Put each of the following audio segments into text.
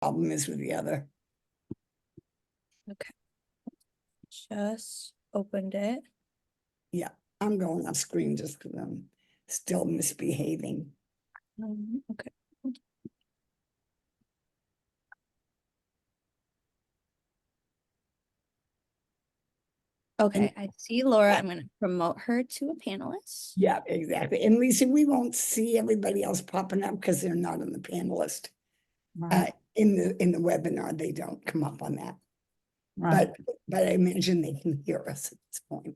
problem is with the other. Okay. Just opened it. Yeah, I'm going off screen just because I'm still misbehaving. Okay. Okay, I see Laura. I'm going to promote her to a panelist. Yeah, exactly. And Lisa, we won't see everybody else popping up because they're not on the panelist. Right. In the webinar, they don't come up on that. Right. But I imagine they can hear us at this point.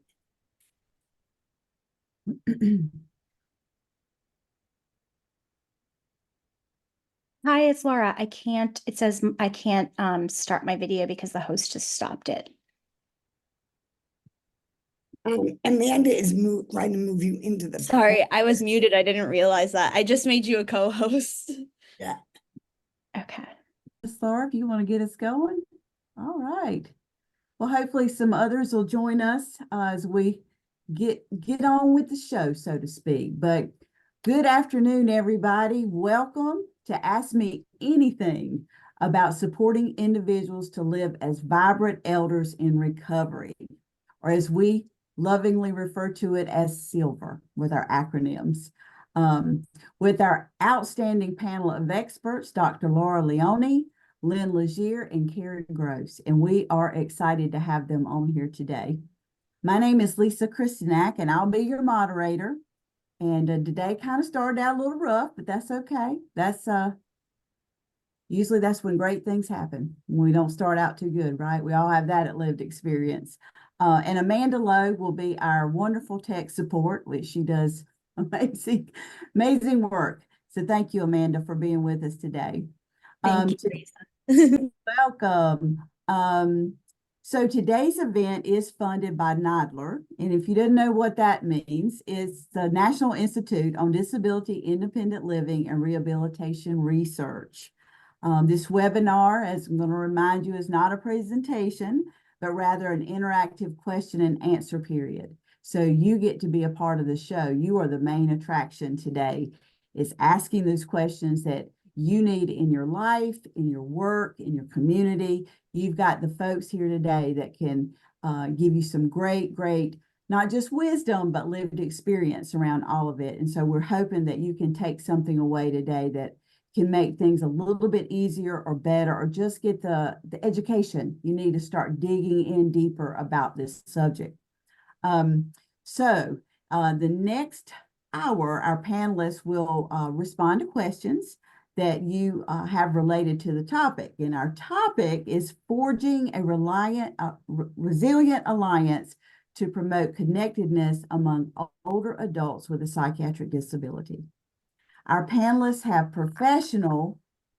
Hi, it's Laura. It says I can't start my video because the host just stopped it. Amanda is trying to move you into the. Sorry, I was muted. I didn't realize that. I just made you a co-host. Yeah. Okay. S.I.L.V.E.R, if you want to get us going. All right. Well, hopefully some others will join us as we get on with the show, so to speak. But good afternoon, everybody. Welcome to Ask Me Anything about supporting individuals to live as vibrant elders in recovery, or as we lovingly refer to it as S.I.L.V.E.R with our acronyms. With our outstanding panel of experts, Dr. Laura Leone, Lynn Legere, and Karen Gross, and we are excited to have them on here today. My name is Lisa Christinak, and I'll be your moderator. And today kind of started out a little rough, but that's okay. That's usually that's when great things happen, when we don't start out too good, right? We all have that at lived experience. And Amanda Lowe will be our wonderful tech support, which she does amazing work. So thank you, Amanda, for being with us today. Thank you. Welcome. So today's event is funded by S.I.L.V.E.R. And if you didn't know what that means, it's the National Institute on Disability, Independent Living, and Rehabilitation Research. This webinar, as I'm going to remind you, is not a presentation, but rather an interactive question and answer period. So you get to be a part of the show. You are the main attraction today. It's asking those questions that you need in your life, in your work, in your community. You've got the folks here today that can give you some great, not just wisdom, but lived experience around all of it. And so we're hoping that you can take something away today that can make things a little bit easier or better, or just get the education you need to start digging in deeper about this subject. The next hour, our panelists will respond to questions that you have related to the topic. And our topic is forging a resilient alliance to promote connectedness among older adults with a psychiatric disability. Our panelists have professional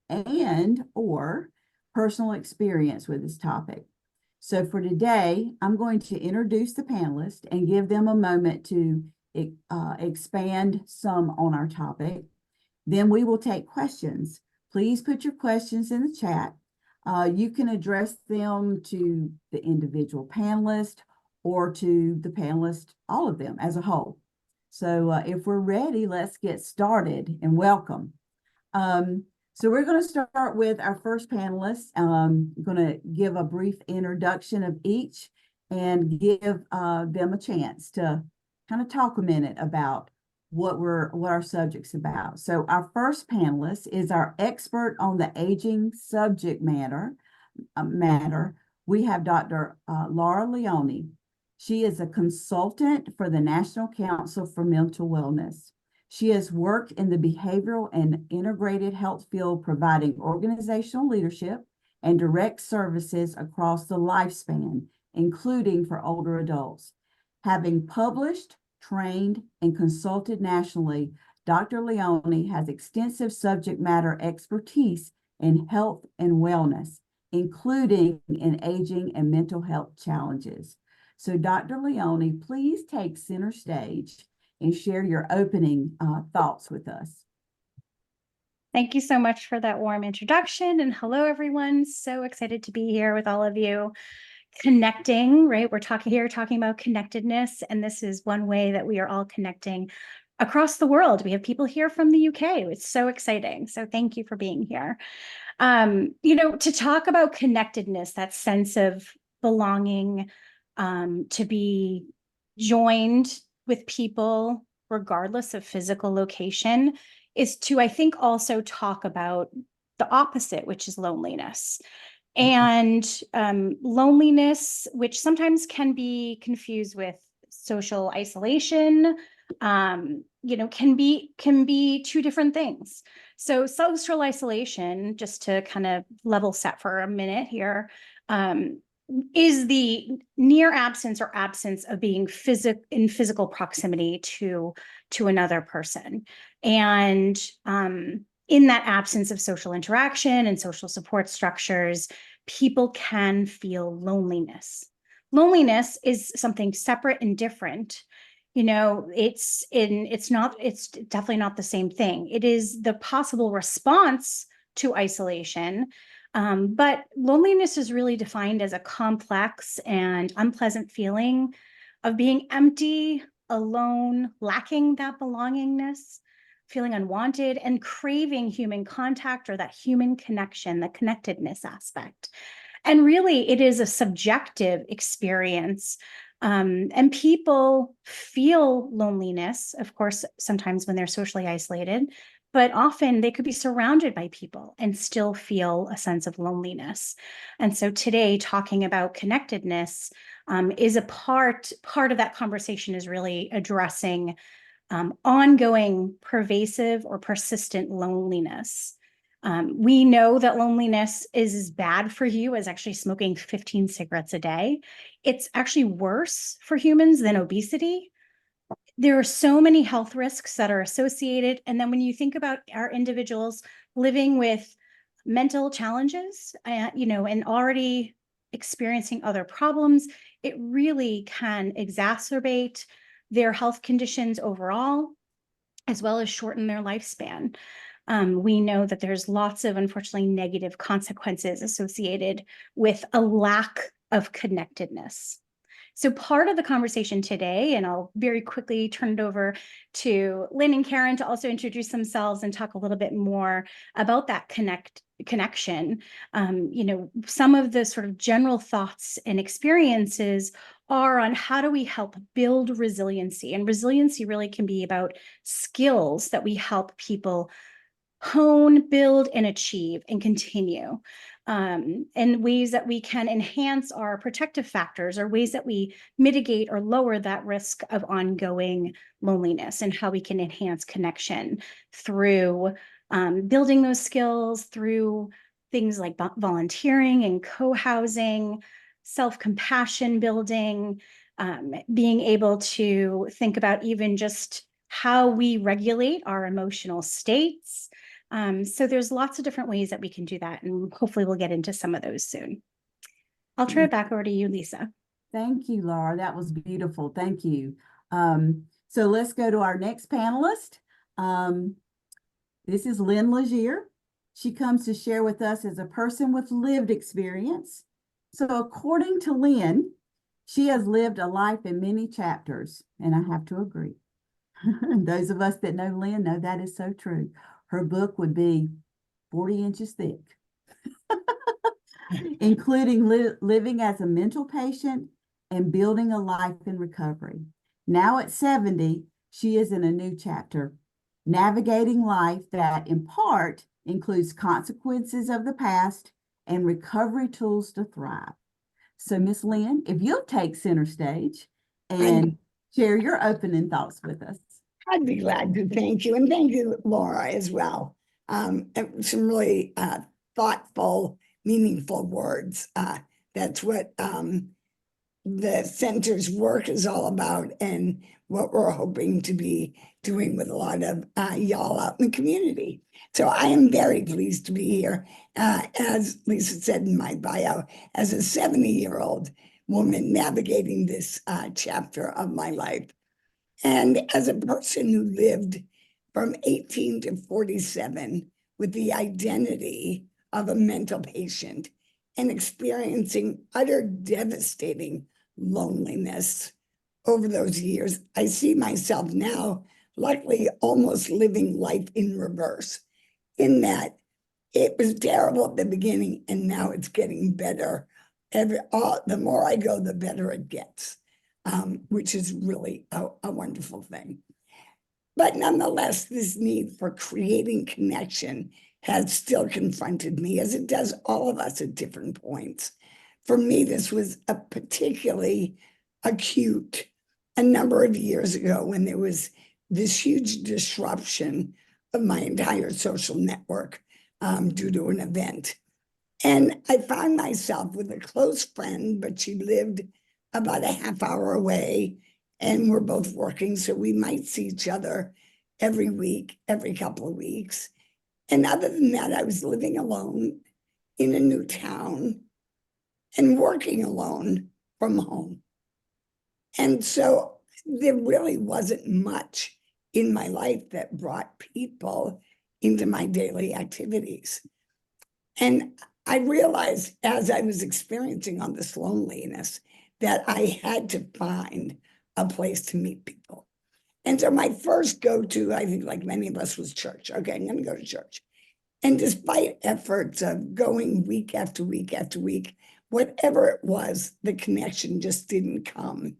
and/or personal experience with this topic. So for today, I'm going to introduce the panelists and give them a moment to expand some on our topic. Then we will take questions. Please put your questions in the chat. You can address them to the individual panelist or to the panelist, all of them as a whole. So if we're ready, let's get started, and welcome. So we're going to start with our first panelist. I'm going to give a brief introduction of each and give them a chance to kind of talk a minute about what our subject's about. So our first panelist is our expert on the aging subject matter. We have Dr. Laura Leone. She is a consultant for the National Council for Mental Wellness. She has worked in the behavioral and integrated health field, providing organizational leadership and direct services across the lifespan, including for older adults. Having published, trained, and consulted nationally, Dr. Leone has extensive subject matter expertise in health and wellness, including in aging and mental health challenges. So Dr. Leone, please take center stage and share your opening thoughts with us. Thank you so much for that warm introduction. And hello, everyone. So excited to be here with all of you. Connecting, right? We're talking about connectedness. And this is one way that we are all connecting across the world. We have people here from the UK. It's so exciting. So thank you for being here. To talk about connectedness, that sense of belonging, to be joined with people regardless of physical location, is to, I think, also talk about the opposite, which is loneliness. And loneliness, which sometimes can be confused with social isolation, can be two different things. So social isolation, just to kind of level set for a minute here, is the near absence or absence of being in physical proximity to another person. And in that absence of social interaction and social support structures, people can feel loneliness. Loneliness is something separate and different. It's definitely not the same thing. It is the possible response to isolation. But loneliness is really defined as a complex and unpleasant feeling of being empty, alone, lacking that belongingness, feeling unwanted, and craving human contact or that human connection, the connectedness aspect. And really, it is a subjective experience. And people feel loneliness, of course, sometimes when they're socially isolated, but often they could be surrounded by people and still feel a sense of loneliness. And so today, talking about connectedness is a part of that conversation, is really addressing ongoing, pervasive, or persistent loneliness. We know that loneliness is as bad for you as actually smoking 15 cigarettes a day. It's actually worse for humans than obesity. There are so many health risks that are associated. And then when you think about our individuals living with mental challenges, and already experiencing other problems, it really can exacerbate their health conditions overall, as well as shorten their lifespan. We know that there's lots of, unfortunately, negative consequences associated with a lack of connectedness. So part of the conversation today, and I'll very quickly turn it over to Lynn and Karen to also introduce themselves and talk a little bit more about that connection. Some of the sort of general thoughts and experiences are on how do we help build resiliency. And resiliency really can be about skills that we help people hone, build, and achieve and continue. And ways that we can enhance our protective factors, or ways that we mitigate or lower that risk of ongoing loneliness, and how we can enhance connection through building those skills through things like volunteering and co-housing, self-compassion building, being able to think about even just how we regulate our emotional states. So there's lots of different ways that we can do that, and hopefully we'll get into some of those soon. I'll turn it back over to you, Lisa. Thank you, Laura. That was beautiful. Thank you. So let's go to our next panelist. This is Lynn Legere. She comes to share with us as a person with lived experience. So according to Lynn, she has lived a life in many chapters, and I have to agree. Those of us that know Lynn know that is so true. Her book would be 40 inches thick, including living as a mental patient and building a life in recovery. Now at 70, she is in a new chapter, navigating life that in part includes consequences of the past and recovery tools to thrive. So Miss Lynn, if you'll take center stage and share your opening thoughts with us. I'd be glad to. Thank you. And thank you, Laura, as well. Some really thoughtful, meaningful words. That's what the center's work is all about, and what we're hoping to be doing with a lot of y'all out in the community. So I am very pleased to be here. As Lisa said in my bio, as a 70-year-old woman navigating this chapter of my life. And as a person who lived from 18 to 47 with the identity of a mental patient and experiencing utter devastating loneliness over those years, I see myself now, luckily, almost living life in reverse, in that it was terrible at the beginning, and now it's getting better. The more I go, the better it gets, which is really a wonderful thing. But nonetheless, this need for creating connection has still confronted me, as it does all of us at different points. For me, this was a particularly acute a number of years ago when there was this huge disruption of my entire social network due to an event. And I found myself with a close friend, but she lived about a half hour away, and we're both working, so we might see each other every week, every couple of weeks. And other than that, I was living alone in a new town and working alone from home. And so there really wasn't much in my life that brought people into my daily activities. And I realized as I was experiencing all this loneliness that I had to find a place to meet people. And so my first go-to, I think like many of us, was church. Okay, I'm going to go to church. And despite efforts of going week after week after week, whatever it was, the connection just didn't come.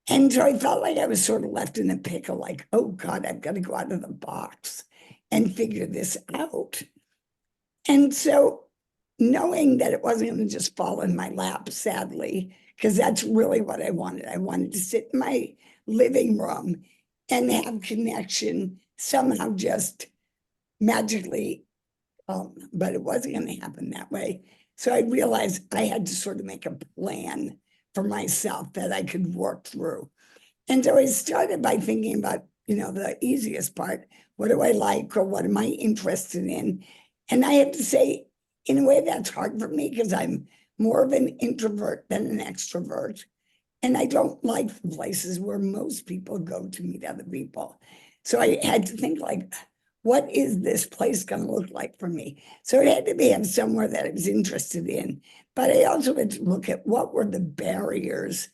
And so I felt like I was sort of left in a pickle, like, oh God, I've got to go out of the box and figure this out. And so knowing that it wasn't going to just fall in my lap, sadly, because that's really what I wanted. I wanted to sit in my living room and have connection somehow just magically, but it wasn't going to happen that way. So I realized I had to sort of make a plan for myself that I could work through. And so I started by thinking about, the easiest part. What do I like, or what am I interested in? And I have to say, in a way, that's hard for me because I'm more of an introvert than an extrovert. And I don't like the places where most people go to meet other people. So I had to think, like, what is this place going to look like for me? So it had to be somewhere that I was interested in. But I also had to look at what were the barriers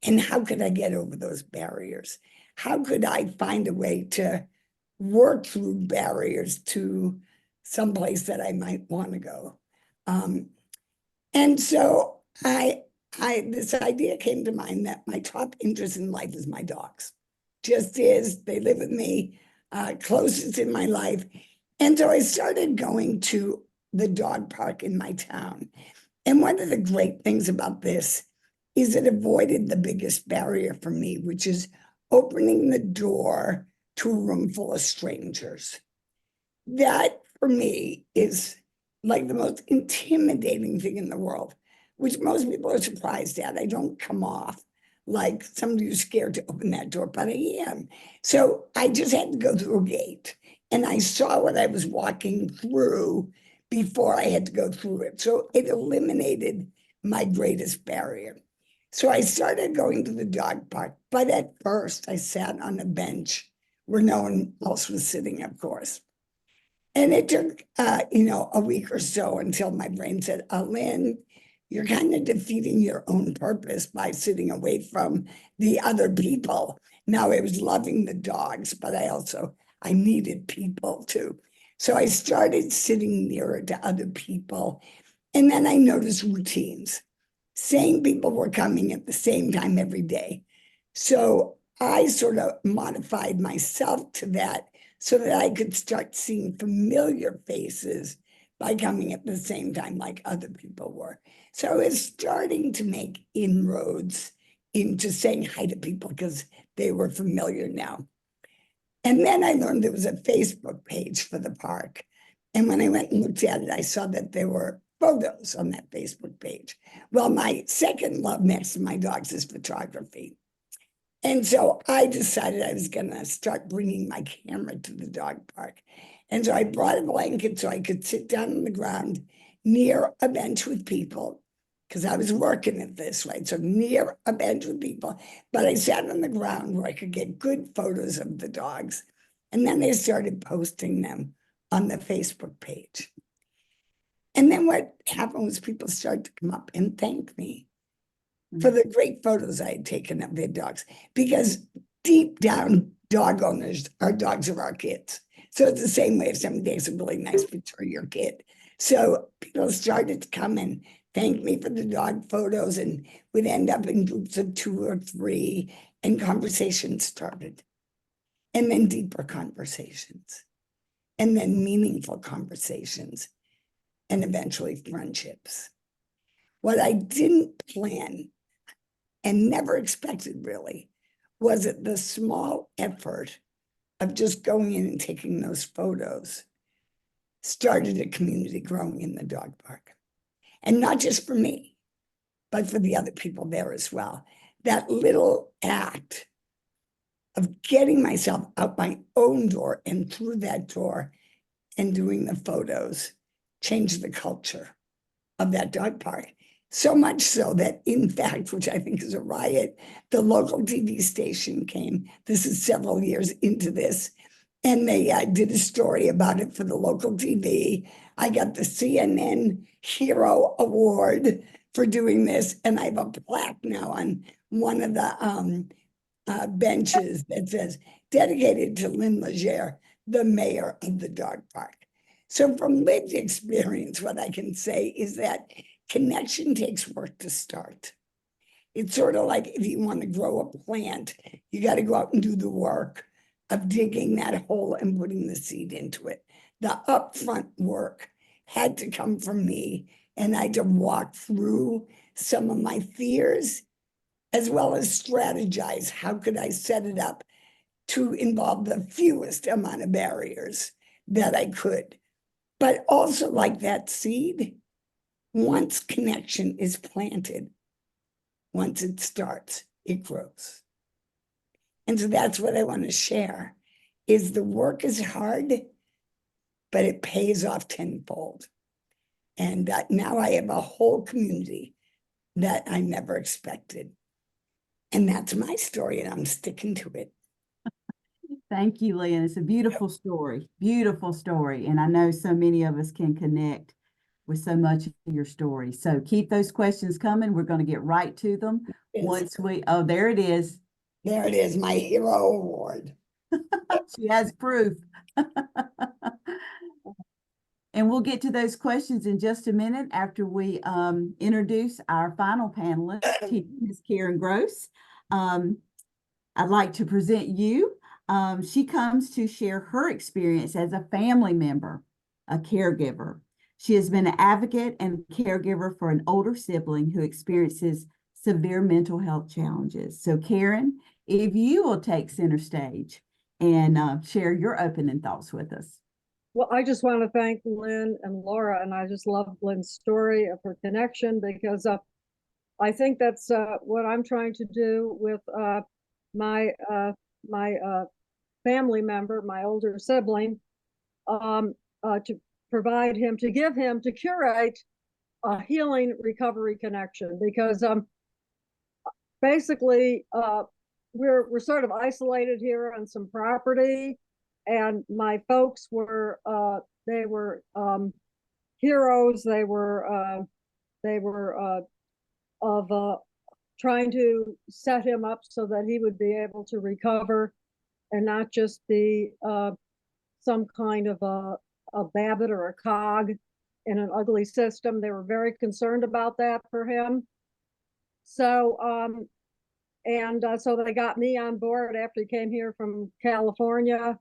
and how could I get over those barriers? How could I find a way to work through barriers to someplace that I might want to go? And so this idea came to mind that my top interest in life is my dogs. Just is, they live with me, closest in my life. And so I started going to the dog park in my town. And one of the great things about this is it avoided the biggest barrier for me, which is opening the door to a room full of strangers. That for me is like the most intimidating thing in the world, which most people are surprised at. I don't come off like somebody who's scared to open that door, but I am. So I just had to go through a gate, and I saw what I was walking through before I had to go through it. So it eliminated my greatest barrier. So I started going to the dog park, but at first I sat on a bench where no one else was sitting, of course. And it took, a week or so until my brain said, Lynn, you're kind of defeating your own purpose by sitting away from the other people. Now I was loving the dogs, but I needed people too. So I started sitting nearer to other people. And then I noticed routines. Same people were coming at the same time every day. So I sort of modified myself to that so that I could start seeing familiar faces by coming at the same time like other people were. So I was starting to make inroads into saying hi to people because they were familiar now. And then I learned there was a Facebook page for the park. And when I went and looked at it, I saw that there were photos on that Facebook page. Well, my second love next to my dogs is photography. And so I decided I was going to start bringing my camera to the dog park. And so I brought a blanket so I could sit down on the ground near a bench with people, because I was working at this, right? So near a bench with people, but I sat on the ground where I could get good photos of the dogs. And then they started posting them on the Facebook page. And then what happened was people started to come up and thank me for the great photos I had taken of their dogs, because deep down, dog owners are dogs of our kids. So it's the same way if somebody takes a really nice picture of your kid. So people started to come and thank me for the dog photos, and we'd end up in groups of 2 or 3, and conversations started. And then deeper conversations, and then meaningful conversations, and eventually friendships. What I didn't plan and never expected really was that the small effort of just going in and taking those photos started a community growing in the dog park. And not just for me, but for the other people there as well. That little act of getting myself out my own door and through that door and doing the photos changed the culture of that dog park. So much so that, in fact, which I think is a riot, the local TV station came. This is several years into this. And they did a story about it for the local TV. I got the CNN Hero Award for doing this. And I have a plaque now on one of the benches that says, dedicated to Lynn Legere, the mayor of the dog park. So from lived experience, what I can say is that connection takes work to start. It's sort of like if you want to grow a plant, you got to go out and do the work of digging that hole and putting the seed into it. The upfront work had to come from me, and I had to walk through some of my fears, as well as strategize. How could I set it up to involve the fewest amount of barriers that I could? But also, like that seed, once connection is planted, once it starts, it grows. And so that's what I want to share, is the work is hard, but it pays off tenfold. And now I have a whole community that I never expected. And that's my story, and I'm sticking to it. Thank you, Lynn. It's a beautiful story, and I know so many of us can connect with so much of your story. So keep those questions coming. We're going to get right to them. Oh, there it is. There it is, my Hero Award. She has proof. And we'll get to those questions in just a minute after we introduce our final panelist, Ms. Karen Gross. I'd like to present you. She comes to share her experience as a family member, a caregiver. She has been an advocate and caregiver for an older sibling who experiences severe mental health challenges. So Karen, if you will take center stage and share your opening thoughts with us. Well, I just want to thank Lynn and Laura, and I just love Lynn's story of her connection, because I think that's what I'm trying to do with my family member, my older sibling, to provide him, to give him, to curate a healing recovery connection, because basically we're sort of isolated here on some property, and my folks were they were heroes. They were of trying to set him up so that he would be able to recover and not just be some kind of a babbit or a cog in an ugly system. They were very concerned about that for him. So so they got me on board after he came here from California,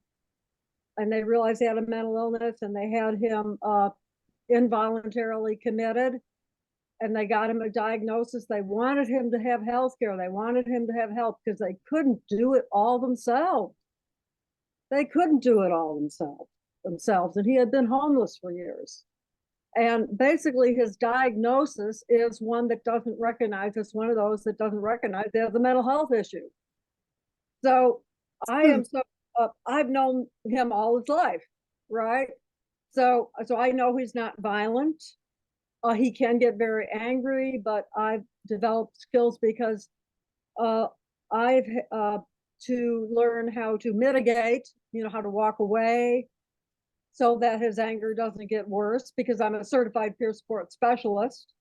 and they realized he had a mental illness, and they had him involuntarily committed, and they got him a diagnosis. They wanted him to have health care. They wanted him to have help because they couldn't do it all themselves. They couldn't do it all themselves. And he had been homeless for years. And basically his diagnosis is one that doesn't recognize, it's one of those that doesn't recognize they have a mental health issue. So I've known him all his life, right? So I know he's not violent. He can get very angry, but I've developed skills because I've to learn how to mitigate, how to walk away so that his anger doesn't get worse, because I'm a certified peer support specialist.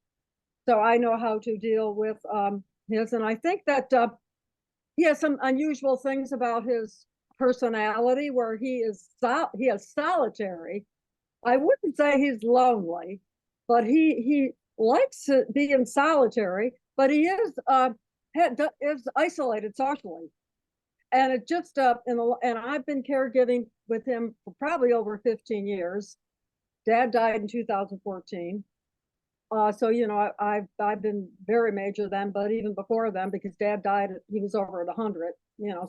So I know how to deal with his, and I think that he has some unusual things about his personality where he is solitary. I wouldn't say he's lonely, but he likes being solitary, but he is isolated socially. And it just and I've been caregiving with him for probably over 15 years. Dad died in 2014. So I've been very major then, but even before then, because Dad died, he was over at 100.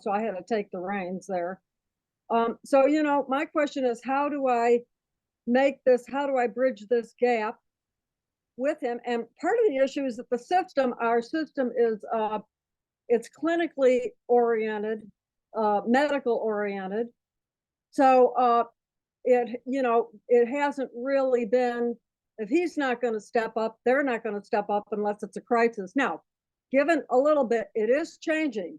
So I had to take the reins there. So my question is, how do I bridge this gap with him? And part of the issue is that our system is it's clinically oriented, medical oriented. So it hasn't really been, if he's not going to step up, they're not going to step up unless it's a crisis. Now, given a little bit, it is changing.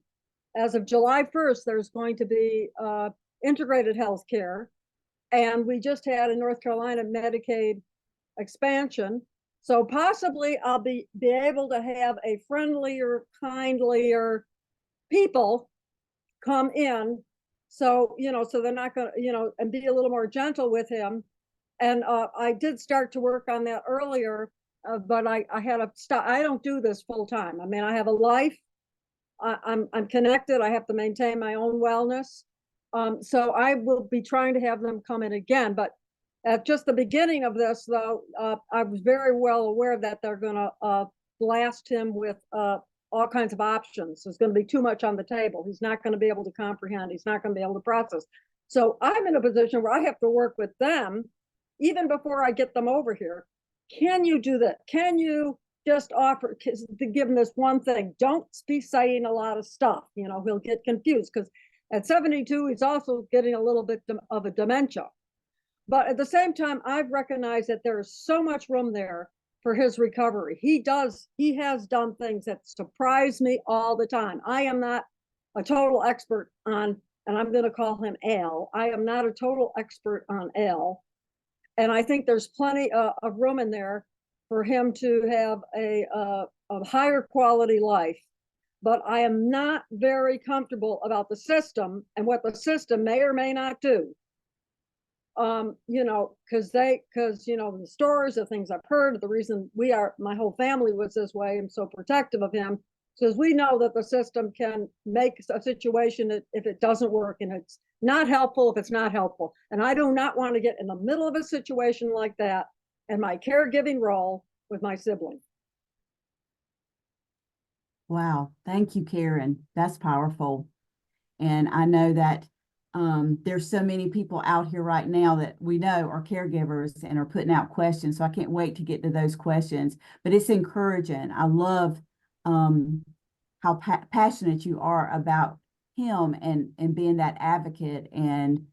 As of July 1st, there's going to be integrated health care. And we just had in North Carolina Medicaid expansion. So possibly I'll be able to have a friendlier, kindlier people come in. So, so they're not going to, and be a little more gentle with him. And I did start to work on that earlier, but I had to stop. I don't do this full time. I mean, I have a life. I'm connected. I have to maintain my own wellness. So I will be trying to have them come in again. But at just the beginning of this, though, I was very well aware that they're going to blast him with all kinds of options. There's going to be too much on the table. He's not going to be able to comprehend. He's not going to be able to process. So I'm in a position where I have to work with them even before I get them over here. Can you do that? Can you just offer to give him this one thing? Don't be saying a lot of stuff. He'll get confused because at 72, he's also getting a little bit of a dementia. But at the same time, I've recognized that there is so much room there for his recovery. He has done things that surprise me all the time. I am not a total expert on, and I'm going to call him Al. I am not a total expert on Al. And I think there's plenty of room in there for him to have a higher quality life. But I am not very comfortable about the system and what the system may or may not do. Because the stories, the things I've heard, the reason my whole family was this way, I'm so protective of him, because we know that the system can make a situation if it doesn't work, and it's not helpful if it's not helpful. And I do not want to get in the middle of a situation like that in my caregiving role with my sibling. Wow. Thank you, Karen. That's powerful. And I know that there's so many people out here right now that we know are caregivers and are putting out questions. So I can't wait to get to those questions. But it's encouraging. I love how passionate you are about him and being that advocate and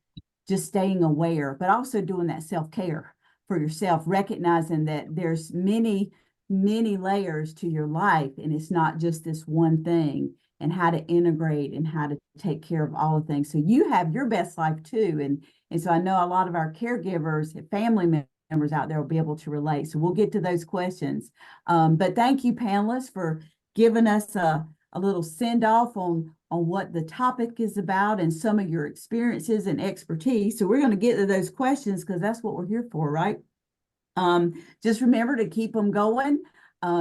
just staying aware, but also doing that self-care for yourself, recognizing that there's many layers to your life, and it's not just this one thing, and how to integrate and how to take care of all the things. So you have your best life too. And so I know a lot of our caregivers and family members out there will be able to relate. So we'll get to those questions. But thank you, panelists, for giving us a little send off on what the topic is about and some of your experiences and expertise. So we're going to get to those questions because that's what we're here for, right? Just remember to keep them going.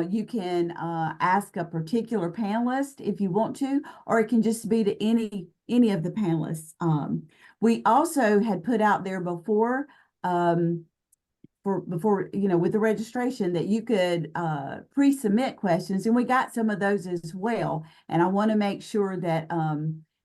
You can ask a particular panelist if you want to, or it can just be to any of the panelists. We also had put out there before with the registration that you could pre-submit questions, and we got some of those as well. And I want to make sure that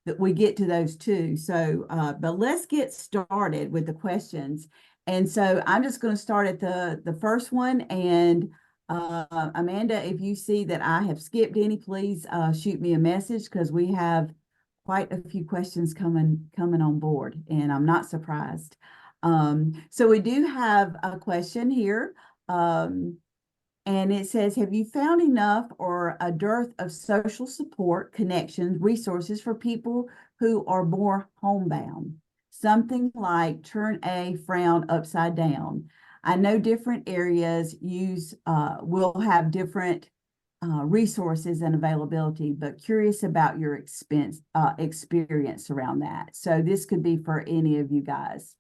that we get to those too. So, but let's get started with the questions. And so I'm just going to start at the first one. And Amanda, if you see that I have skipped any, please shoot me a message, because we have quite a few questions coming on board, and I'm not surprised. So we do have a question here, and it says, have you found enough or a dearth of social support, connections, resources for people who are more homebound? Something like turn a frown upside down. I know different areas will have different resources and availability, but curious about your experience around that. So this could be for any of you guys.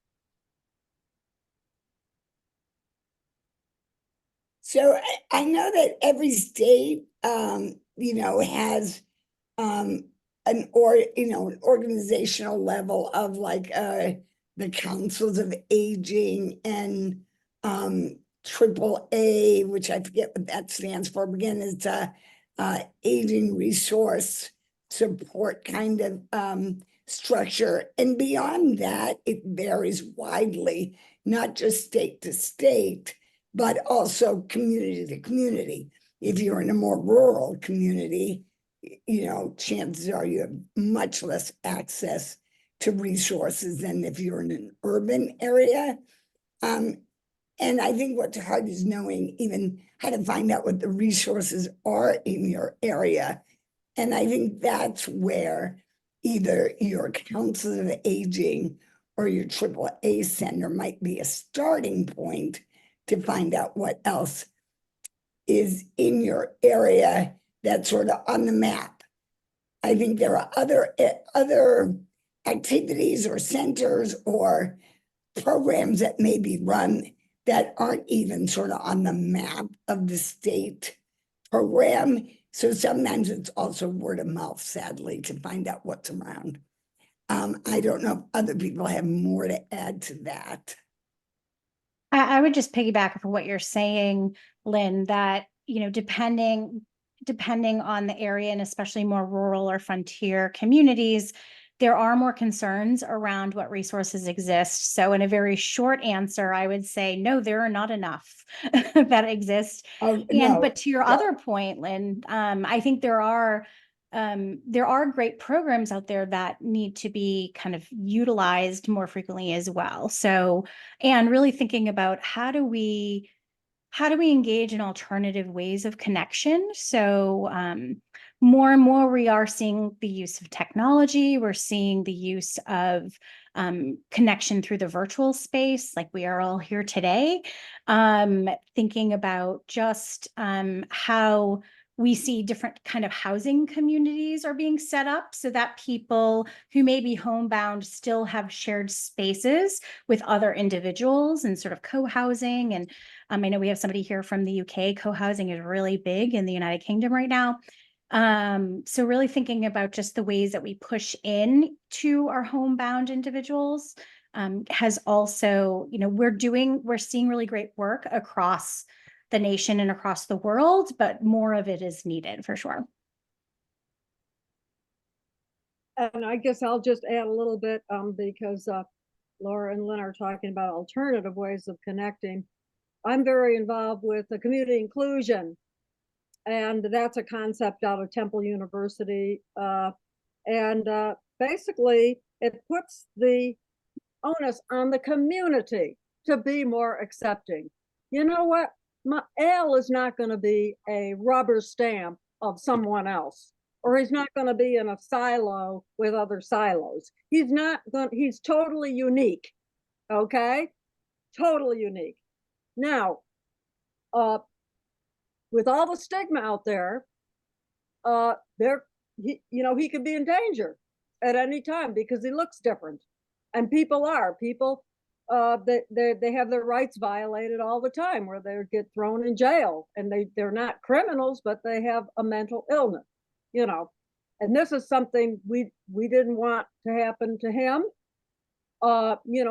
So I know that every state, has an organizational level of like the councils of aging and AAA, which I forget what that stands for. But again, it's a aging resource support kind of structure. And beyond that, it varies widely, not just state to state, but also community to community. If you're in a more rural community, chances are you have much less access to resources than if you're in an urban area. And I think what's hard is knowing even how to find out what the resources are in your area. And I think that's where either your council of aging or your AAA center might be a starting point to find out what else is in your area that's sort of on the map. I think there are other activities or centers or programs that may be run that aren't even sort of on the map of the state program. So sometimes it's also word of mouth, sadly, to find out what's around. I don't know if other people have more to add to that. I would just piggyback off of what you're saying, Lynn, that, depending on the area and especially more rural or frontier communities, there are more concerns around what resources exist. So in a very short answer, I would say, no, there are not enough that exist. But to your other point, Lynn, I think there are great programs out there that need to be kind of utilized more frequently as well. So, and really thinking about how do we engage in alternative ways of connection? So more and more we are seeing the use of technology. We're seeing the use of connection through the virtual space, like we are all here today. Thinking about just how we see different kind of housing communities are being set up so that people who may be homebound still have shared spaces with other individuals and sort of co-housing. And I know we have somebody here from the UK. Co-housing is really big in the United Kingdom right now. So really thinking about just the ways that we push in to our homebound individuals has also, we're seeing really great work across the nation and across the world, but more of it is needed for sure. And I guess I'll just add a little bit because Laura and Lynn are talking about alternative ways of connecting. I'm very involved with the community inclusion, and that's a concept out of Temple University. Basically, it puts the onus on the community to be more accepting. You know what? Al is not going to be a rubber stamp of someone else, or he's not going to be in a silo with other silos. He's totally unique. Okay? Totally unique. Now, with all the stigma out there, he could be in danger at any time because he looks different, and people they have their rights violated all the time, where they get thrown in jail, and they're not criminals, but they have a mental illness, and this is something we didn't want to happen to him,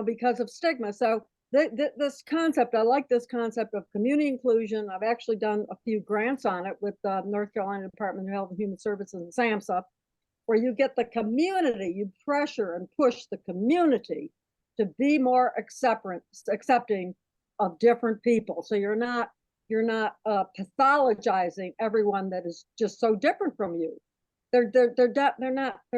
because of stigma. So this concept, I like this concept of community inclusion. I've actually done a few grants on it with the North Carolina Department of Health and Human Services and SAMHSA, where you get the community, you pressure and push the community to be more accepting of different people. So you're not pathologizing everyone that is just so different from you. They're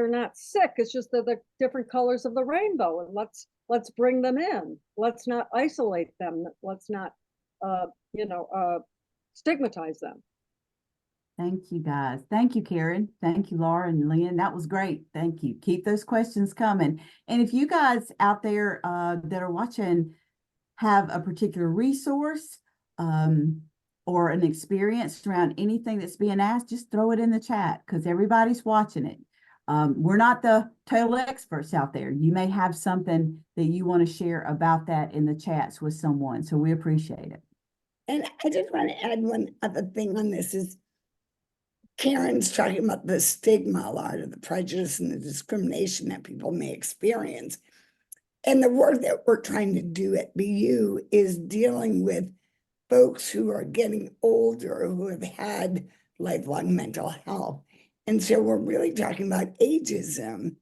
not sick. It's just that they're different colors of the rainbow, and let's bring them in. Let's not isolate them. Let's not stigmatize them. Thank you, guys. Thank you, Karen. Thank you, Laura and Lynn. That was great. Thank you. Keep those questions coming. And if you guys out there that are watching have a particular resource, or an experience around anything that's being asked, just throw it in the chat because everybody's watching it. We're not the total experts out there. You may have something that you want to share about that in the chats with someone. So we appreciate it. And I just want to add one other thing on this is Karen's talking about the stigma a lot of the prejudice and the discrimination that people may experience. And the work that we're trying to do at BU is dealing with folks who are getting older, who have had lifelong mental health. And so we're really talking about ageism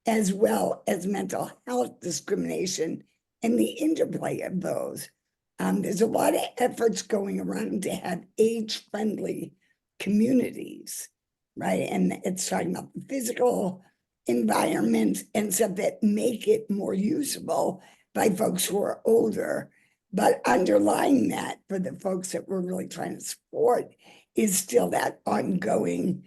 as well as mental health discrimination and the interplay of those. There's a lot of efforts going around to have age-friendly communities, right? And it's talking about the physical environment and stuff that make it more usable by folks who are older. But underlying that for the folks that we're really trying to support is still that ongoing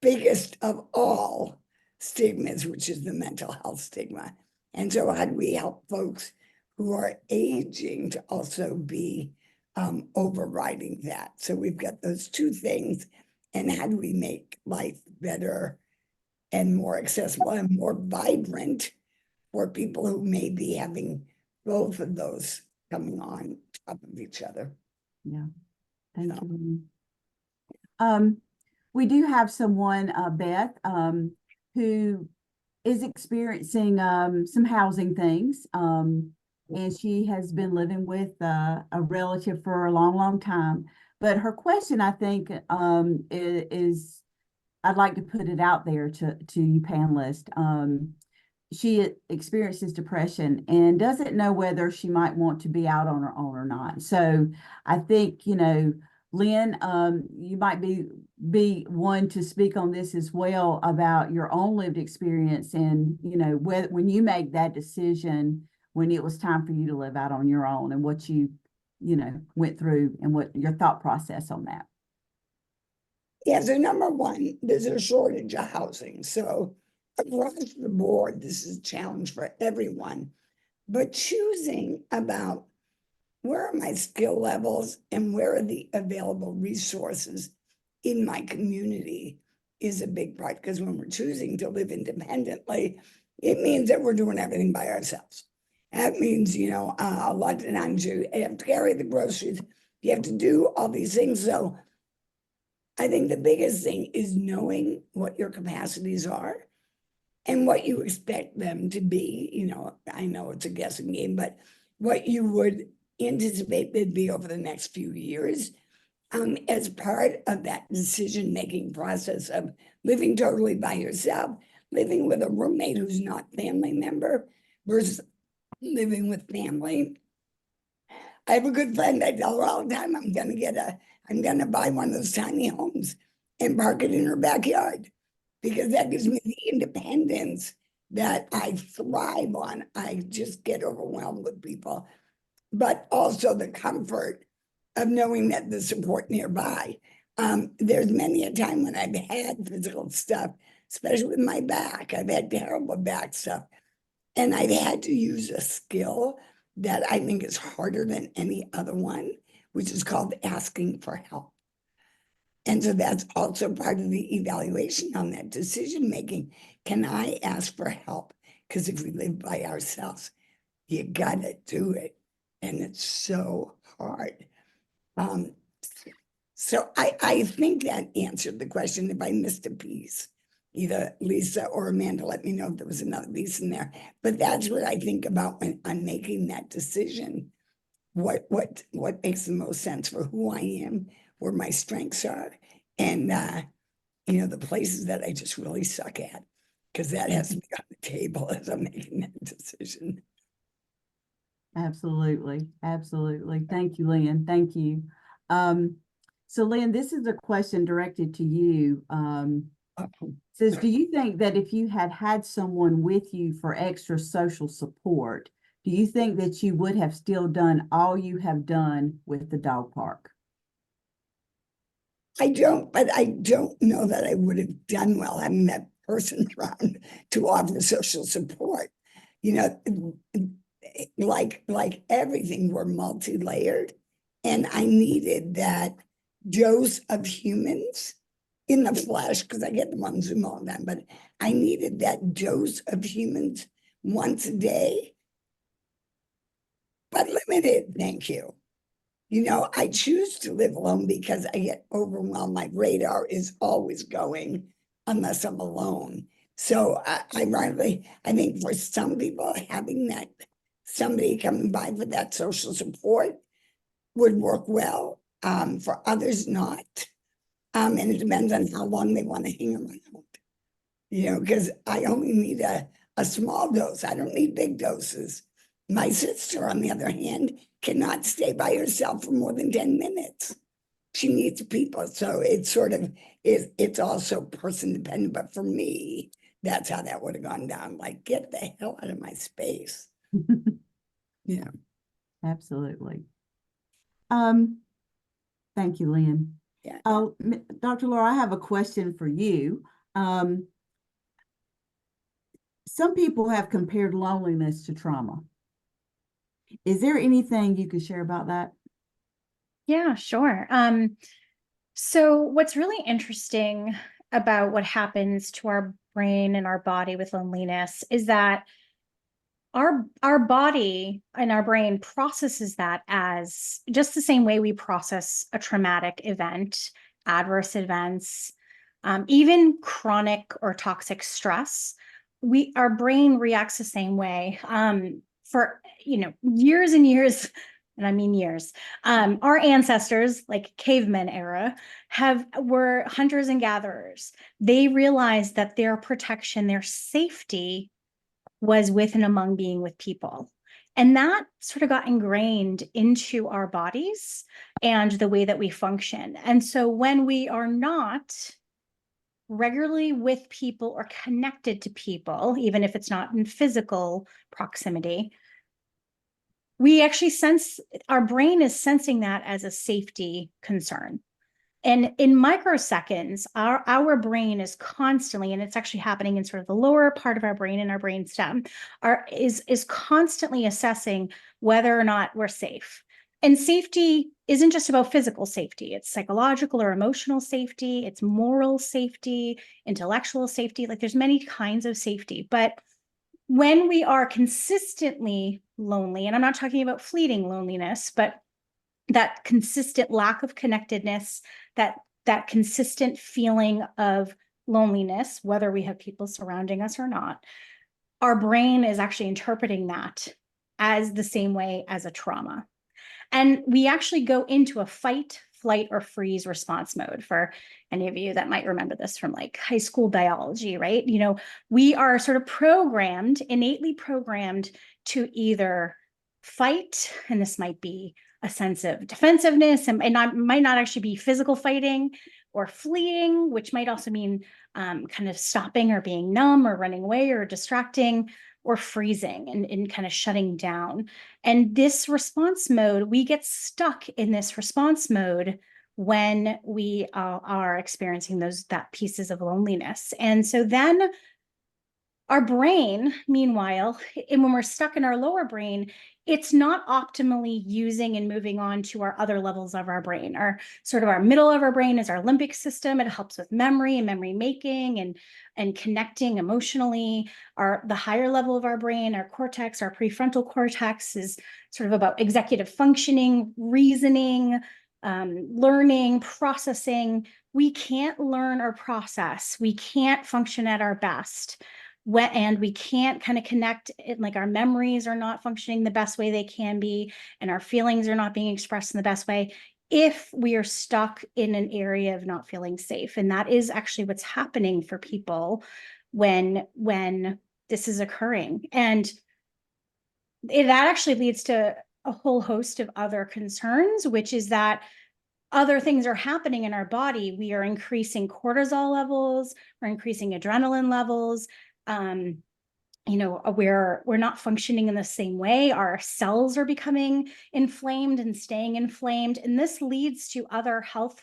biggest of all stigmas, which is the mental health stigma. And so how do we help folks who are aging to also be overriding that? So we've got those two things. And how do we make life better and more accessible and more vibrant for people who may be having both of those coming on top of each other? Yeah, thank you. We do have someone, Beth, who is experiencing some housing things, and she has been living with a relative for a long, long time. But her question, I think, is I'd like to put it out there to you panelists. She experiences depression and doesn't know whether she might want to be out on her own or not. So I think, you know, Lynn, you might be one to speak on this as well about your own lived experience and, you know, when you make that decision, when it was time for you to live out on your own and what you know, went through and what your thought process on that. Yeah, so number one, there's a shortage of housing. So across the board, this is a challenge for everyone. But choosing about where are my skill levels and where are the available resources in my community is a big part. Because when we're choosing to live independently, it means that we're doing everything by ourselves. That means, you know, a lot of times you have to carry the groceries, you have to do all these things. So I think the biggest thing is knowing what your capacities are and what you expect them to be. You know, I know it's a guessing game, but what you would anticipate they'd be over the next few years as part of that decision-making process of living totally by yourself, living with a roommate who's not family member versus living with family. I have a good friend, I tell her all the time, I'm gonna buy one of those tiny homes and park it in her backyard because that gives me the independence that I thrive on. I just get overwhelmed with people, but also the comfort of knowing that the support nearby. There's many a time when I've had physical stuff, especially with my back. I've had terrible back stuff, and I've had to use a skill that I think is harder than any other one, which is called asking for help. And so that's also part of the evaluation on that decision making. Can I ask for help? Because if we live by ourselves, you gotta do it. And it's so hard. So I think that answered the question. If I missed a piece, either Lisa or Amanda, let me know if there was another piece in there. But that's what I think about when I'm making that decision. What makes the most sense for who I am, where my strengths are, and you know, the places that I just really suck at, because that has to be on the table as I'm making that decision. Absolutely. Absolutely. Thank you, Lynn. Thank you. So Lynn, this is a question directed to you. Says, do you think that if you had had someone with you for extra social support, do you think that you would have still done all you have done with the dog park? I don't know that I would have done well having that person around to offer social support. You know, like everything, we're multi-layered. And I needed that dose of humans in the flesh, because I get them on Zoom all the time, but I needed that dose of humans once a day, but limited, thank you. You know, I choose to live alone because I get overwhelmed. My radar is always going unless I'm alone. So ironically, I think for some people, having that somebody coming by for that social support would work well. For others, not. And it depends on how long they want to hang around. You know, because I only need a small dose. I don't need big doses. My sister, on the other hand, cannot stay by herself for more than 10 minutes. She needs people. So it's sort of, it's also person dependent. But for me, that's how that would have gone down. Like, get the hell out of my space. Yeah. Absolutely. Thank you, Lynn. Yeah. Dr. Laura, I have a question for you. Some people have compared loneliness to trauma. Is there anything you could share about that? Yeah, sure. So what's really interesting about what happens to our brain and our body with loneliness is that our body and our brain processes that as just the same way we process a traumatic event, adverse events, even chronic or toxic stress. Our brain reacts the same way. For years and years, and I mean years, our ancestors, like caveman era, were hunters and gatherers. They realized that their protection, their safety was with and among being with people. And that sort of got ingrained into our bodies and the way that we function. And so when we are not regularly with people or connected to people, even if it's not in physical proximity, we actually sense, our brain is sensing that as a safety concern. And in microseconds, our brain is constantly, and it's actually happening in sort of the lower part of our brain and our brainstem, is constantly assessing whether or not we're safe. And safety isn't just about physical safety. It's psychological or emotional safety. It's moral safety, intellectual safety. Like there's many kinds of safety. But when we are consistently lonely, and I'm not talking about fleeting loneliness, but that consistent lack of connectedness, that consistent feeling of loneliness, whether we have people surrounding us or not, our brain is actually interpreting that as the same way as a trauma. And we actually go into a fight, flight, or freeze response mode. For any of you that might remember this from like high school biology, right? You know, we are sort of programmed, innately programmed to either fight, and this might be a sense of defensiveness, and might not actually be physical fighting, or fleeing, which might also mean kind of stopping or being numb or running away or distracting, or freezing and kind of shutting down. And this response mode, we get stuck in this response mode when we are experiencing that pieces of loneliness. And so then our brain, meanwhile, and when we're stuck in our lower brain, it's not optimally using and moving on to our other levels of our brain. Our middle of our brain is our limbic system. It helps with memory and memory making and connecting emotionally. The higher level of our brain, our cortex, our prefrontal cortex, is sort of about executive functioning, reasoning, learning, processing. We can't learn or process. We can't function at our best. And we can't kind of connect it, like our memories are not functioning the best way they can be, and our feelings are not being expressed in the best way if we are stuck in an area of not feeling safe. And that is actually what's happening for people when this is occurring. And that actually leads to a whole host of other concerns, which is that other things are happening in our body. We are increasing cortisol levels, we're increasing adrenaline levels. We're not functioning in the same way. Our cells are becoming inflamed and staying inflamed. And this leads to other health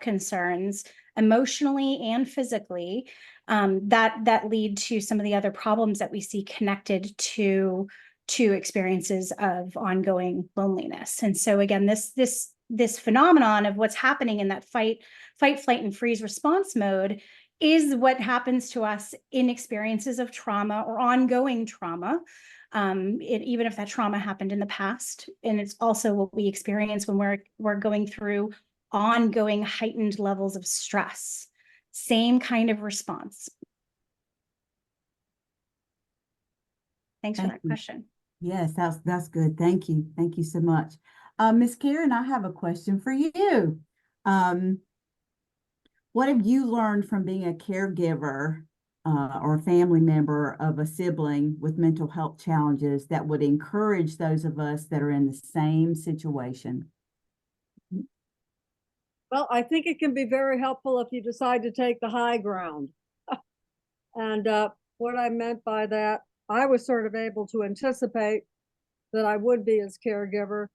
concerns, emotionally and physically, that lead to some of the other problems that we see connected to to experiences of ongoing loneliness. And so again, this phenomenon of what's happening in that fight, flight, and freeze response mode is what happens to us in experiences of trauma or ongoing trauma, even if that trauma happened in the past. And it's also what we experience when we're going through ongoing heightened levels of stress. Same kind of response. Thanks for that question. Yes, that's good. Thank you. Thank you so much. Ms. Karen, I have a question for you. What have you learned from being a caregiver or a family member of a sibling with mental health challenges that would encourage those of us that are in the same situation? Well, I think it can be very helpful if you decide to take the high ground. And what I meant by that, I was sort of able to anticipate that I would be his caregiver.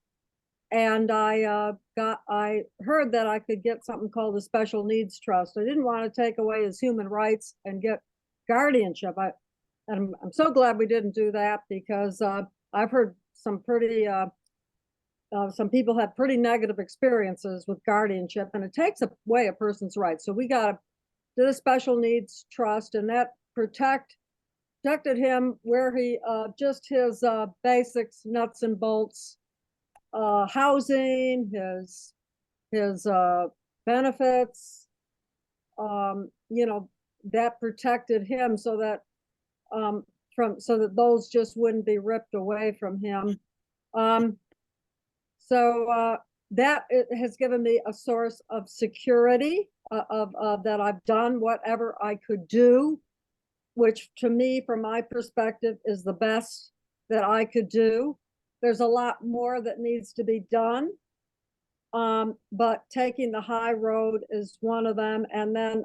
And I heard that I could get something called a special needs trust. I didn't want to take away his human rights and get guardianship. And I'm so glad we didn't do that, because I've heard some people have pretty negative experiences with guardianship, and it takes away a person's rights. So we got to do a special needs trust, and that protected him where he just his basics, nuts and bolts, housing, his benefits, that protected him so that so that those just wouldn't be ripped away from him. So that it has given me a source of security of that I've done whatever I could do, which to me, from my perspective, is the best that I could do. There's a lot more that needs to be done, but taking the high road is one of them. And then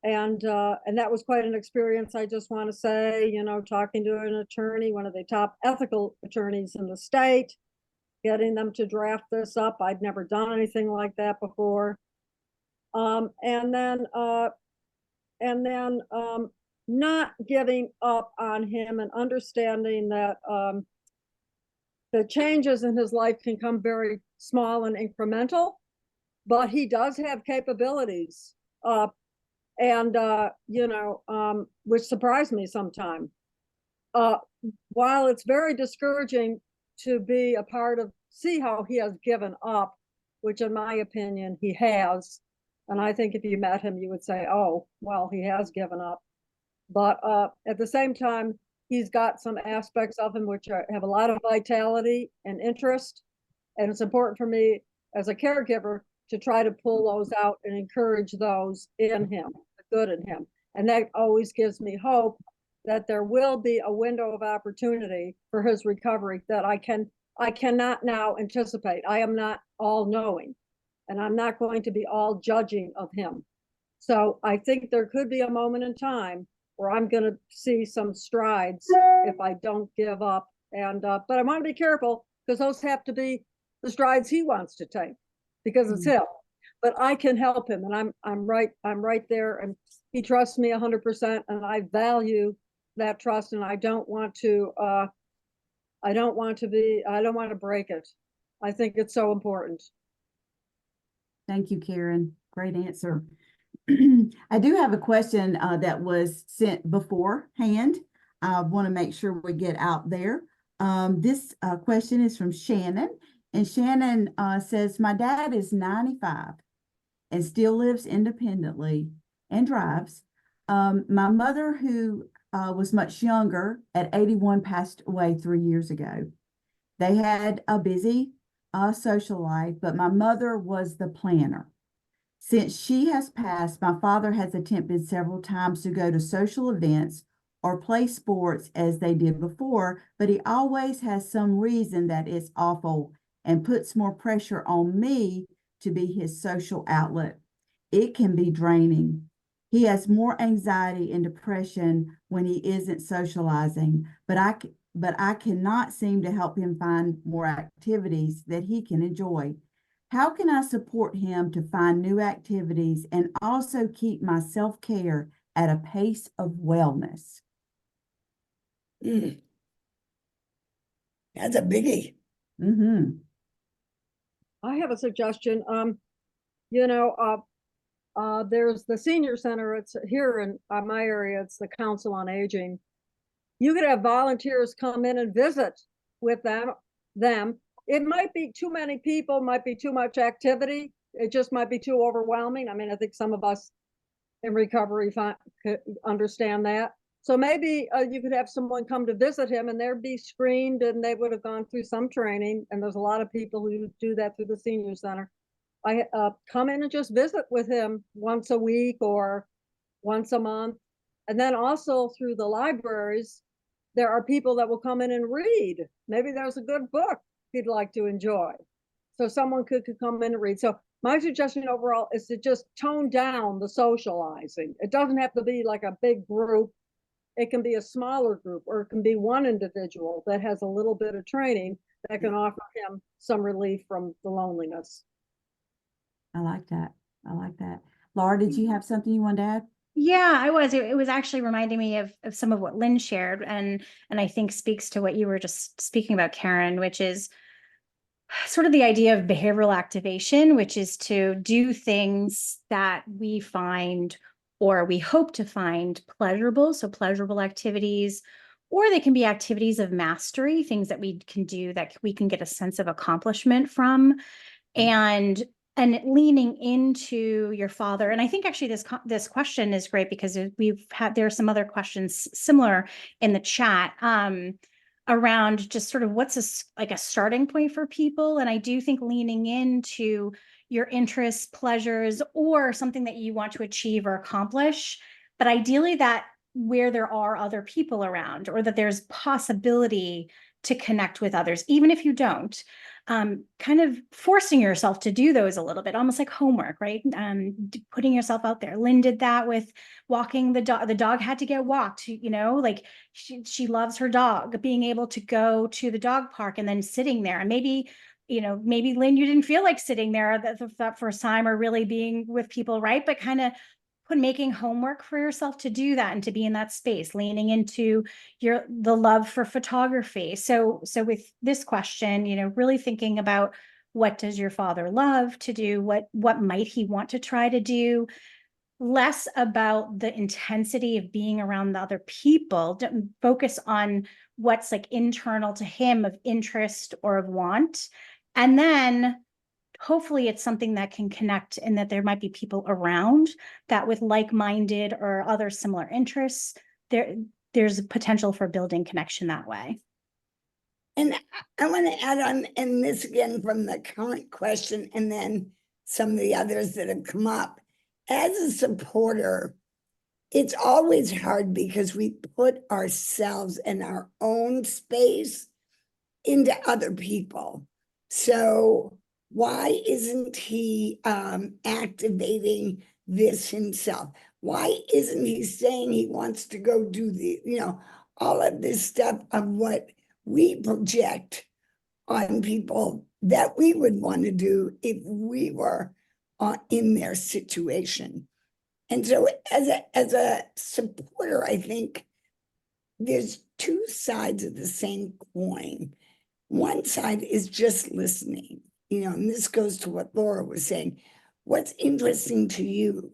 and that was quite an experience. I just want to say, talking to an attorney, one of the top ethical attorneys in the state, getting them to draft this up. I'd never done anything like that before. And then not giving up on him and understanding that the changes in his life can come very small and incremental, but he does have capabilities, which surprised me sometimes. While it's very discouraging to be a part of, see how he has given up, which in my opinion, he has. And I think if you met him, you would say, oh, well, he has given up. But at the same time, he's got some aspects of him which have a lot of vitality and interest. And it's important for me as a caregiver to try to pull those out and encourage those in him, the good in him. And that always gives me hope that there will be a window of opportunity for his recovery that I cannot now anticipate. I am not all knowing, and I'm not going to be all judging of him. So I think there could be a moment in time where I'm going to see some strides if I don't give up. And but I want to be careful, because those have to be the strides he wants to take, because it's him. But I can help him, and I'm right there, and he trusts me 100%, and I value that trust, and I don't want to break it. I think it's so important. Thank you, Karen. Great answer. I do have a question that was sent beforehand. I want to make sure we get out there. This question is from Shannon, and Shannon says, my dad is 95 and still lives independently and drives. My mother, who was much younger, at 81, passed away 3 years ago. They had a busy social life, but my mother was the planner. Since she has passed, my father has attempted several times to go to social events or play sports as they did before, but he always has some reason that is awful and puts more pressure on me to be his social outlet. It can be draining. He has more anxiety and depression when he isn't socializing, but I cannot seem to help him find more activities that he can enjoy. How can I support him to find new activities and also keep my self-care at a pace of wellness? That's a biggie. Mm-hmm. I have a suggestion. You know, there's the senior center. It's here in my area. It's the Council on Aging. You could have volunteers come in and visit with them. It might be too many people, might be too much activity. It just might be too overwhelming. I mean, I think some of us in recovery could understand that. So maybe you could have someone come to visit him and they'd be screened and they would have gone through some training. And there's a lot of people who do that through the senior center. I come in and just visit with him once a week or once a month. And then also through the libraries, there are people that will come in and read. Maybe there's a good book he'd like to enjoy. So someone could come in and read. So my suggestion overall is to just tone down the socializing. It doesn't have to be like a big group. It can be a smaller group, or it can be one individual that has a little bit of training that can offer him some relief from the loneliness. I like that. I like that. Laura, did you have something you wanted to add? Yeah, I was. It was actually reminding me of some of what Lynn shared, and I think speaks to what you were just speaking about, Karen, which is sort of the idea of behavioral activation, which is to do things that we find or we hope to find pleasurable. So pleasurable activities, or they can be activities of mastery, things that we can do that we can get a sense of accomplishment from. And leaning into your father. And I think actually this question is great because there are some other questions similar in the chat around just sort of what's a starting point for people. And I do think leaning into your interests, pleasures, or something that you want to achieve or accomplish, but ideally that where there are other people around, or that there's possibility to connect with others, even if you don't. Kind of forcing yourself to do those a little bit, almost like homework, right? Putting yourself out there. Lynn did that with walking the dog. The dog had to get walked, like she loves her dog, being able to go to the dog park and then sitting there. And maybe Lynn, you didn't feel like sitting there that first time or really being with people, right? But kind of making homework for yourself to do that and to be in that space, leaning into the love for photography. So with this question, really thinking about, what does your father love to do? What might he want to try to do? Less about the intensity of being around the other people. Don't focus on what's like internal to him of interest or of want. And then hopefully it's something that can connect, and that there might be people around that with like-minded or other similar interests, there's a potential for building connection that way. And I want to add on, and this again from the current question, and then some of the others that have come up. As a supporter, it's always hard because we put ourselves in our own space into other people. So why isn't he activating this himself? Why isn't he saying he wants to go do all of this stuff of what we project on people that we would want to do if we were in their situation? And so as a supporter, I think there's two sides of the same coin. One side is just listening, and this goes to what Laura was saying. What's interesting to you?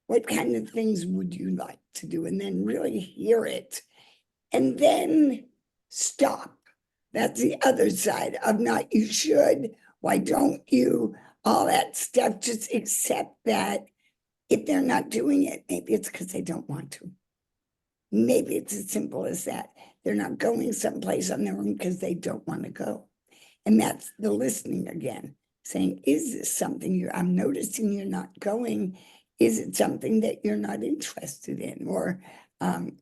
What kind of things would you like to do? And then really hear it. And then stop. That's the other side of not you should, why don't you, all that stuff. Just accept that if they're not doing it, maybe it's because they don't want to. Maybe it's as simple as that. They're not going someplace on their own because they don't want to go. And that's the listening again, saying, is this something I'm noticing you're not going? Is it something that you're not interested in? Or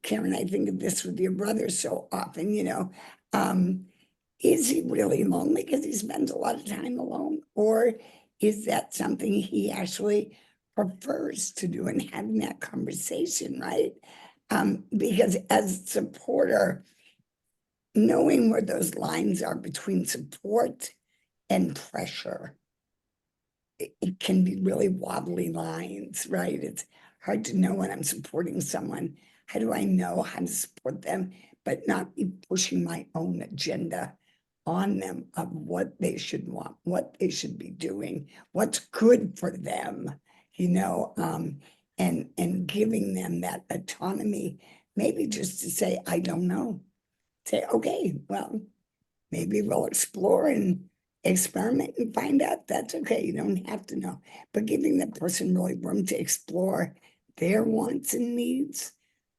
Karen, I think of this with your brother so often, is he really lonely because he spends a lot of time alone? Or is that something he actually prefers to do, and having that conversation, right? Because as a supporter, knowing where those lines are between support and pressure, it can be really wobbly lines, right? It's hard to know when I'm supporting someone. How do I know how to support them, but not be pushing my own agenda on them of what they should want, what they should be doing, what's good for them, and giving them that autonomy, maybe just to say, I don't know. Say, okay, well, maybe we'll explore and experiment and find out. That's okay. You don't have to know. But giving the person really room to explore their wants and needs,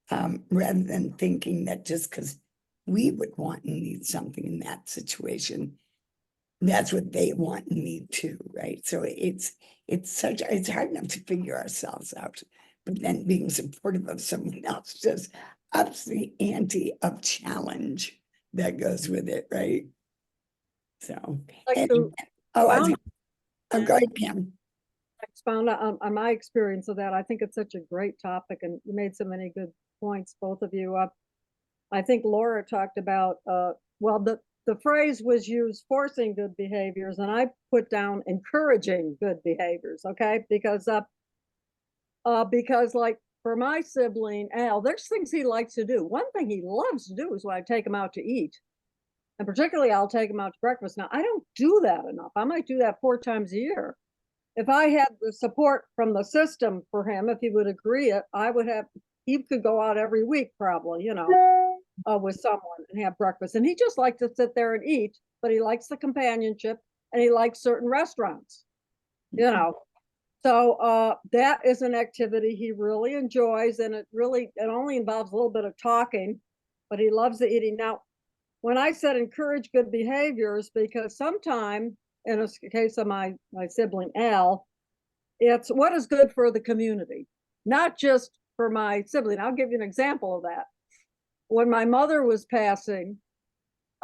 rather than thinking that just because we would want and need something in that situation, that's what they want and need too, right? So it's hard enough to figure ourselves out, but then being supportive of someone else just ups the ante of challenge that goes with it, right? So, Like and, to oh, found- go ahead, Pam. expound on my experience of that. I think it's such a great topic, and you made so many good points, both of you. I think Laura talked about, well, the phrase was used, forcing good behaviors, and I put down encouraging good behaviors, okay? Because like for my sibling, Al, there's things he likes to do. One thing he loves to do is when I take him out to eat. And particularly, I'll take him out to breakfast. Now, I don't do that enough. I might do that 4 times a year. If I had the support from the system for him, if he would agree it, he could go out every week probably, with someone and have breakfast. And he just likes to sit there and eat, but he likes the companionship and he likes certain restaurants, So that is an activity he really enjoys, and it only involves a little bit of talking, but he loves the eating. Now, when I said encourage good behaviors, because sometime in a case of my sibling Al, it's what is good for the community, not just for my sibling. I'll give you an example of that. When my mother was passing,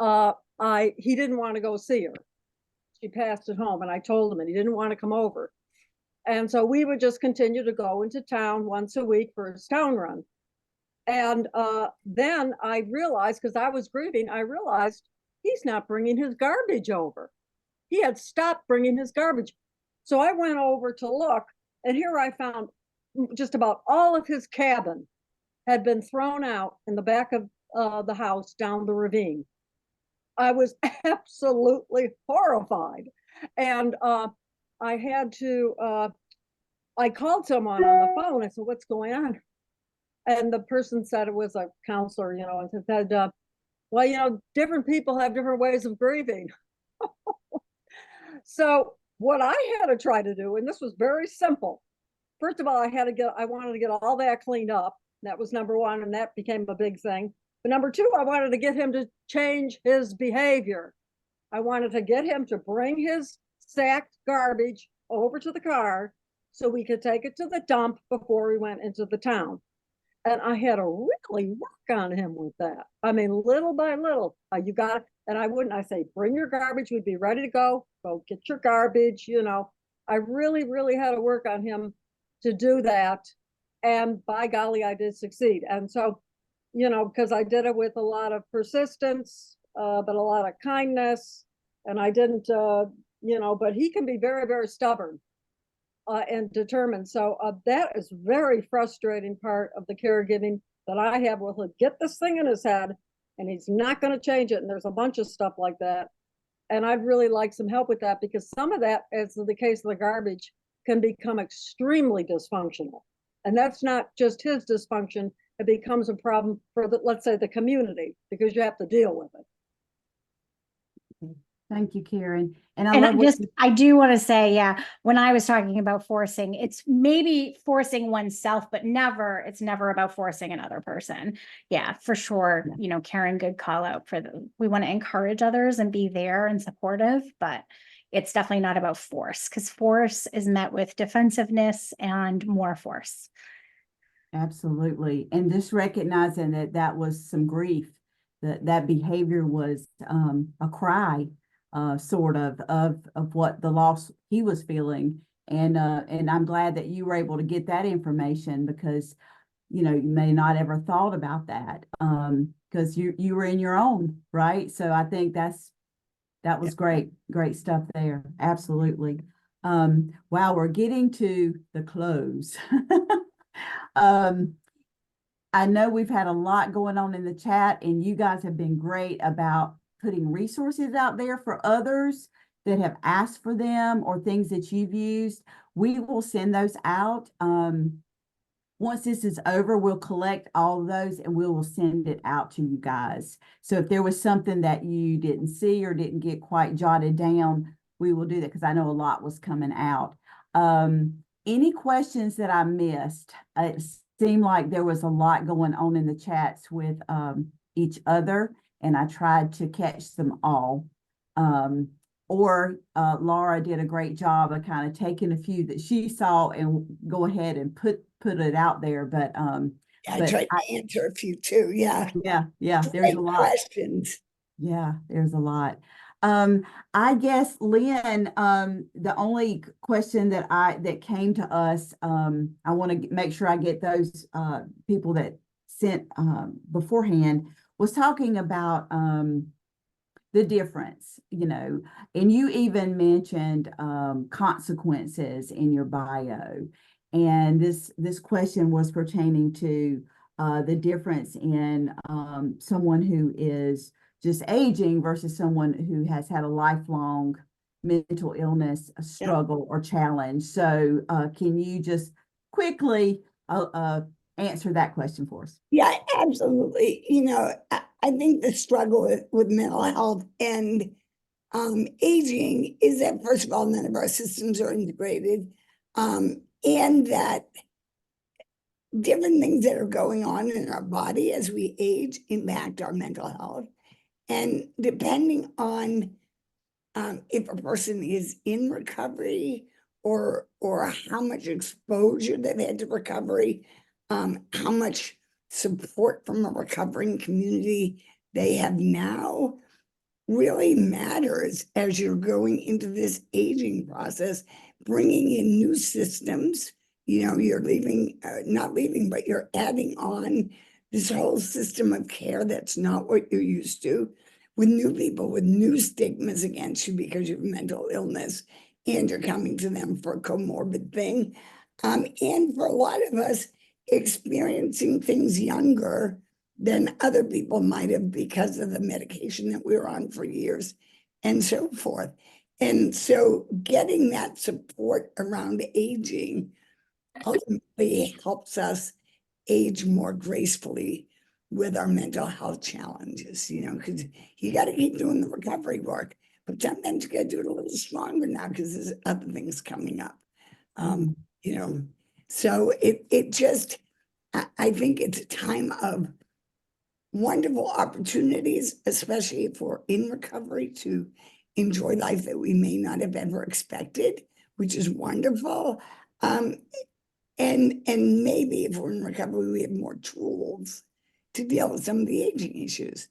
he didn't want to go see her. She passed at home, and I told him, and he didn't want to come over. And so we would just continue to go into town once a week for his town run. And then I realized, because I was grieving, I realized he's not bringing his garbage over. He had stopped bringing his garbage. So I went over to look, and here I found just about all of his cabin had been thrown out in the back of the house down the ravine. I was absolutely horrified. And I had to, I called someone on the phone. I said, what's going on? And the person said it was a counselor, and said, well, different people have different ways of grieving. So what I had to try to do, and this was very simple. First of all, I wanted to get all that cleaned up. That was number one, and that became a big thing. But number two, I wanted to get him to change his behavior. I wanted to get him to bring his sacked garbage over to the car so we could take it to the dump before we went into the town. And I had to really work on him with that. I mean, little by little, you got it. And I say, bring your garbage. We'd be ready to go get your garbage. I really, really had to work on him to do that. And by golly, I did succeed. And so, because I did it with a lot of persistence, but a lot of kindness. And I didn't, but he can be very, very stubborn. And determined. So that is very frustrating part of the caregiving that I have with him. Get this thing in his head, and he's not going to change it. And there's a bunch of stuff like that. And I'd really like some help with that, because some of that, as in the case of the garbage, can become extremely dysfunctional. And that's not just his dysfunction. It becomes a problem for let's say the community, because you have to deal with it. Thank you, Karen. And I do want to say, yeah, when I was talking about forcing, it's maybe forcing oneself, but it's never about forcing another person. Yeah, for sure. Karen, good call out we want to encourage others and be there and supportive, but it's definitely not about force, because force is met with defensiveness and more force. Absolutely. And just recognizing that was some grief, that behavior was a cry, sort of what the loss he was feeling. And I'm glad that you were able to get that information, because you may not ever thought about that, because you were in your own, right? So I think that was great stuff there. Absolutely. Wow, we're getting to the close. I know we've had a lot going on in the chat, and you guys have been great about putting resources out there for others that have asked for them or things that you've used, we will send those out. Once this is over, we'll collect all of those and we will send it out to you guys. So if there was something that you didn't see or didn't get quite jotted down, we will do that because I know a lot was coming out. Any questions that I missed? It seemed like there was a lot going on in the chats with each other, and I tried to catch them all. Laura did a great job of kind of taking a few that she saw and go ahead and put it out there. But I tried to answer a few too. Yeah. There's Great a lot. questions. Yeah, there's a lot. I guess, Lynn, the only question that came to us, I want to make sure I get those people that sent beforehand, was talking about the difference, and you even mentioned consequences in your bio. And this question was pertaining to the difference in someone who is just aging versus someone who has had a lifelong mental illness, a struggle, or challenge. So can you just quickly answer that question for us? Yeah, absolutely. I think the struggle with mental health and aging is that, first of all, none of our systems are integrated, and that different things that are going on in our body as we age impact our mental health. And depending on if a person is in recovery or how much exposure they've had to recovery, how much support from a recovering community they have now, really matters as you're going into this aging process, bringing in new systems. You're not leaving, but you're adding on this whole system of care that's not what you're used to, with new people, with new stigmas against you because you have mental illness and you're coming to them for a comorbid thing. And for a lot of us, experiencing things younger than other people might have because of the medication that we were on for years and so forth. And so getting that support around aging ultimately helps us age more gracefully with our mental health challenges, because you got to keep doing the recovery work, but sometimes you got to do it a little stronger now because there's other things coming up. So it just, I think it's a time of wonderful opportunities, especially if we're in recovery, to enjoy life that we may not have ever expected, which is wonderful. And maybe if we're in recovery, we have more tools to deal with some of the aging issues.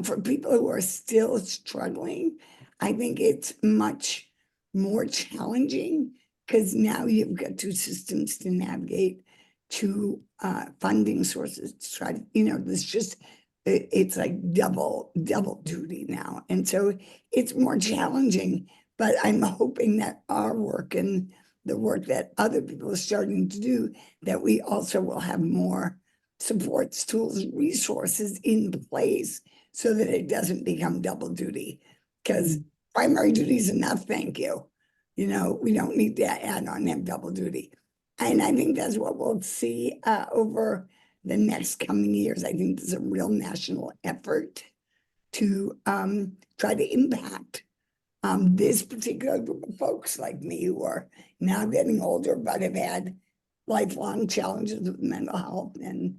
For people who are still struggling, I think it's much more challenging because now you've got two systems to navigate, two funding sources to try to, it's like double duty now. And so it's more challenging, but I'm hoping that our work and the work that other people are starting to do, that we also will have more supports, tools, resources in place so that it doesn't become double duty, because primary duty is enough, thank you. We don't need to add on and double duty. And I think that's what we'll see over the next coming years. I think there's a real national effort to try to impact this particular group of folks like me who are now getting older but have had lifelong challenges with mental health. And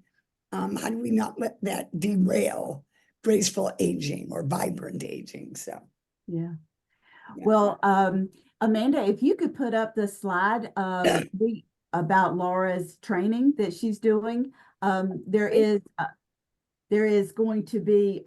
how do we not let that derail graceful aging or vibrant aging? So yeah. Well, Amanda, if you could put up the slide about Laura's training that she's doing. There is going to be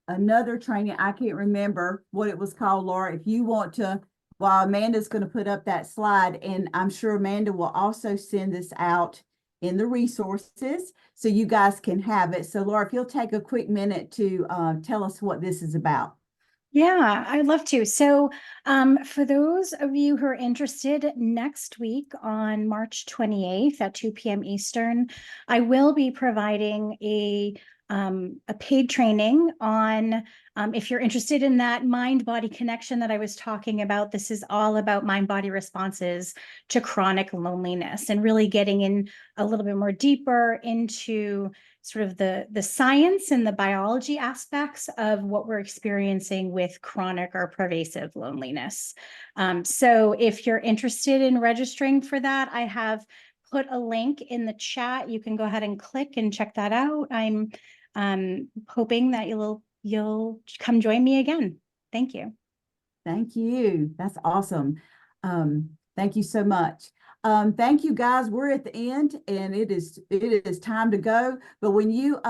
another training. I can't remember what it was called, Laura. If you want to, while Amanda's going to put up that slide, and I'm sure Amanda will also send this out in the resources so you guys can have it. So Laura, if you'll take a quick minute to tell us what this is about. Yeah, I'd love to. So for those of you who are interested, next week on March 28th at 2 p.m. Eastern, I will be providing a a paid training on, if you're interested in that mind-body connection that I was talking about. This is all about mind-body responses to chronic loneliness, and really getting in a little bit more deeper into sort of the science and the biology aspects of what we're experiencing with chronic or pervasive loneliness. So if you're interested in registering for that, I have put a link in the chat. You can go ahead and click and check that out. I'm hoping that you'll come join me again. Thank you. Thank you. That's awesome. Thank you so much. Thank you, guys. We're at the end, and it is time to go. But when you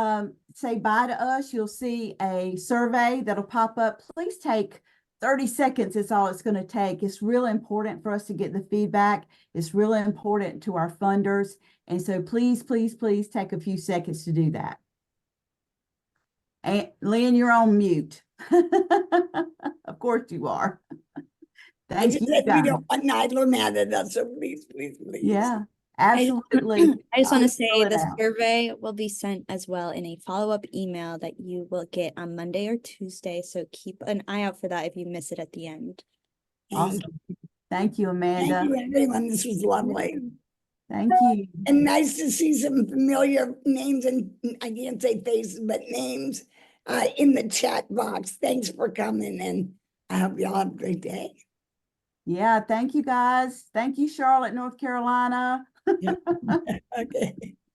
say bye to us, you'll see a survey that'll pop up. Please take 30 seconds. It's all it's going to take. It's really important for us to get the feedback. It's really important to our funders. And so please, please, please take a few seconds to do that. And Lynn, you're on mute. Of course you are. I Thank just you, said we guys. don't want Nidler mad at us, so please, please, please. Yeah, absolutely. I just want to Please fill say it the out. survey will be sent as well in a follow-up email that you will get on Monday or Tuesday. So keep an eye out for that if you miss it at the end. Thank Awesome. Thank you, Thank Amanda. you, everyone. This was lovely. Thank you. And nice to see some familiar names, and I can't say faces, but names in the chat box. Thanks for coming, and I hope you all have a great day. Yeah, thank you, guys. Thank you, Charlotte, North Carolina. Okay.